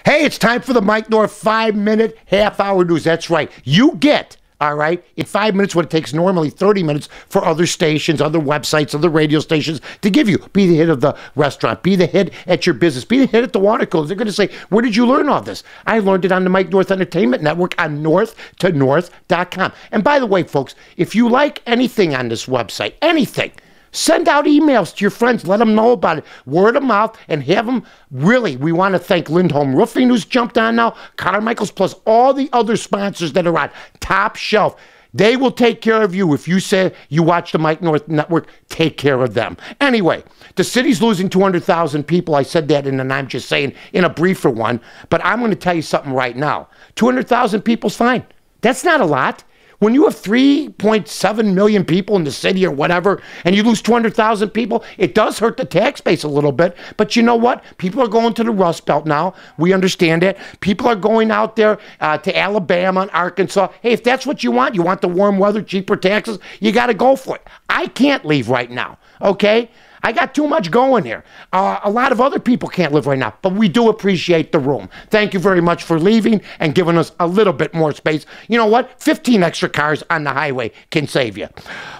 Hey, it's time for the Mike North 5-minute half-hour news. That's right. You get, all right, in 5 minutes what it takes normally 30 minutes for other stations, other websites, other radio stations to give you. Be the hit of the restaurant. Be the hit at your business. Be the hit at the water cooler. They're going to say, where did you learn all this? I learned it on the Mike North Entertainment Network on north2north.com. And by the way, folks, if you like anything on this website, anything, send out emails to your friends. Let them know about it. Word of mouth, and have them. Really, we want to thank Lindholm Roofing, who's jumped on now, Carmichael's, plus all the other sponsors that are on top shelf. They will take care of you. If you say you watch the Mike North Network, take care of them. Anyway, the city's losing 200,000 people. I said that in an I'm just saying in a briefer one, but I'm going to tell you something right now. 200,000 people's fine. That's not a lot. When you have 3.7 million people in the city or whatever, and you lose 200,000 people, it does hurt the tax base a little bit. But you know what? People are going to the Rust Belt now. We understand it. People are going out there to Alabama and Arkansas. Hey, if that's what you want the warm weather, cheaper taxes, you got to go for it. I can't leave right now, okay? I got too much going here. A lot of other people can't live right now, but we do appreciate the room. Thank you very much for leaving and giving us a little bit more space. You know what? 15 extra cars on the highway can save you.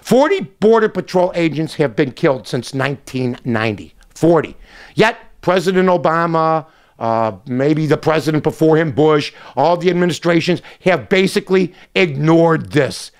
40 Border Patrol agents have been killed since 1990. 40. Yet, President Obama, maybe the president before him, Bush, all the administrations have basically ignored this.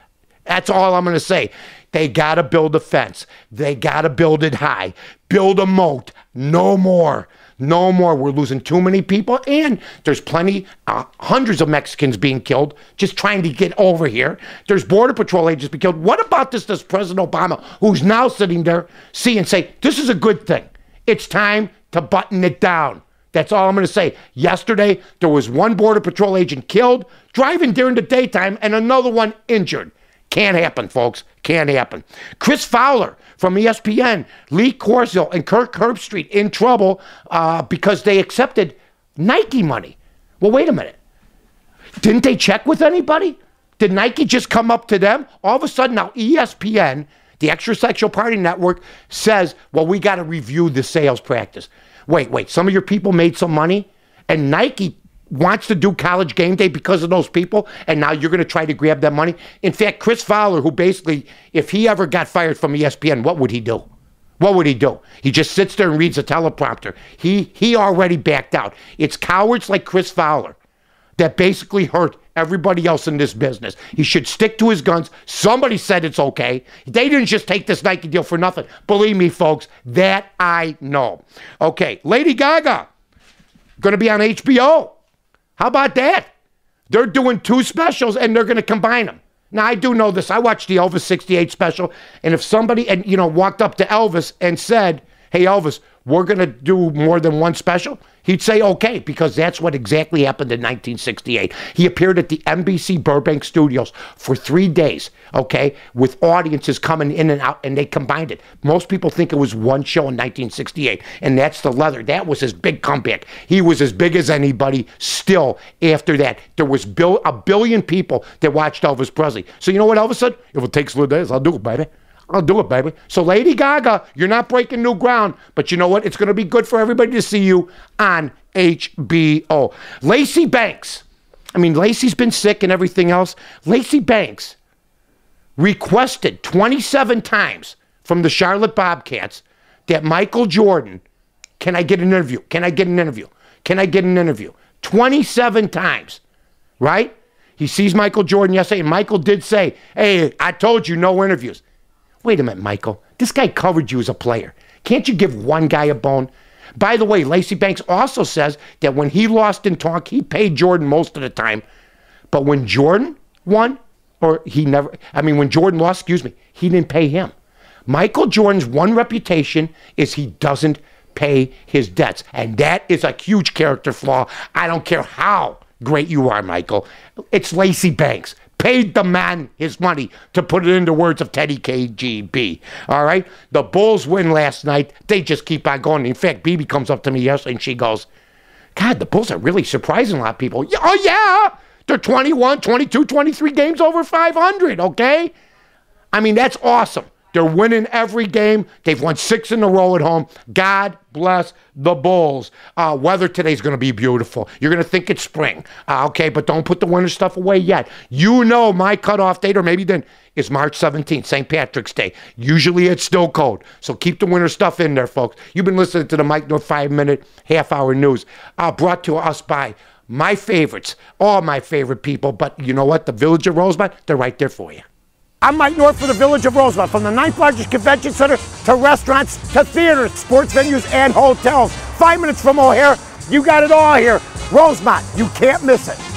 That's all I'm going to say. They got to build a fence. They got to build it high. Build a moat. No more. No more. We're losing too many people. And there's plenty, hundreds of Mexicans being killed just trying to get over here. There's Border Patrol agents being killed. What about this President Obama, who's now sitting there, see and say, this is a good thing. It's time to button it down. That's all I'm going to say. Yesterday, there was one Border Patrol agent killed, driving during the daytime, and another one injured. Can't happen, folks. Can't happen. Chris Fowler from ESPN, Lee Corsill, and Kirk Herbstreit in trouble because they accepted Nike money. Well, wait a minute. Didn't they check with anybody? Did Nike just come up to them? All of a sudden now ESPN, the Extra Sexual Party Network, says, well, we got to review the sales practice. Wait. Some of your people made some money, and Nike wants to do College Game Day because of those people, and now you're going to try to grab that money? In fact, Chris Fowler, who basically, if he ever got fired from ESPN, what would he do? What would he do? He just sits there and reads a teleprompter. He already backed out. It's cowards like Chris Fowler that basically hurt everybody else in this business. He should stick to his guns. Somebody said it's okay. They didn't just take this Nike deal for nothing. Believe me, folks, that I know. Okay, Lady Gaga, going to be on HBO. How about that? They're doing 2 specials and they're going to combine them. Now, I do know this. I watched the Elvis 68 special, and if somebody walked up to Elvis and said, hey, Elvis, we're going to do more than one special, he'd say okay, because that's what exactly happened in 1968. He appeared at the NBC Burbank studios for 3 days, okay, with audiences coming in and out, and they combined it. Most people think it was one show in 1968, and that's the leather. That was his big comeback. He was as big as anybody still after that. There was a billion people that watched Elvis Presley. So you know what Elvis said? If it takes 3 days, I'll do it, baby. I'll do it, baby. So Lady Gaga, you're not breaking new ground, but you know what? It's going to be good for everybody to see you on HBO. Lacey Banks. I mean, Lacey's been sick and everything else. Lacey Banks requested 27 times from the Charlotte Bobcats that Michael Jordan, can I get an interview? Can I get an interview? Can I get an interview? 27 times, right? He sees Michael Jordan yesterday, and Michael did say, hey, I told you no interviews. Wait a minute, Michael. This guy covered you as a player. Can't you give one guy a bone? By the way, Lacey Banks also says that when he lost in talk, he paid Jordan most of the time. But when Jordan won, when Jordan lost, he didn't pay him. Michael Jordan's one reputation is he doesn't pay his debts. And that is a huge character flaw. I don't care how great you are, Michael. It's Lacey Banks. Paid the man his money, to put it into words of Teddy KGB. All right? The Bulls win last night. They just keep on going. In fact, BB comes up to me yesterday and she goes, God, the Bulls are really surprising a lot of people. Oh, yeah. They're 21, 22, 23 games over 500, okay? I mean, that's awesome. They're winning every game. They've won 6 in a row at home. God bless the Bulls. Weather today's going to be beautiful. You're going to think it's spring. Okay, but don't put the winter stuff away yet. You know my cutoff date, or maybe then, is March 17th, St. Patrick's Day. Usually it's still cold. So keep the winter stuff in there, folks. You've been listening to the Mike North 5-minute, half-hour news, brought to us by my favorites, all my favorite people. But you know what? The Village of Rosemont, they're right there for you. I'm Mike North for the Village of Rosemont. From the 9th largest convention center to restaurants to theaters, sports venues, and hotels. 5 minutes from O'Hare, you got it all here. Rosemont, you can't miss it.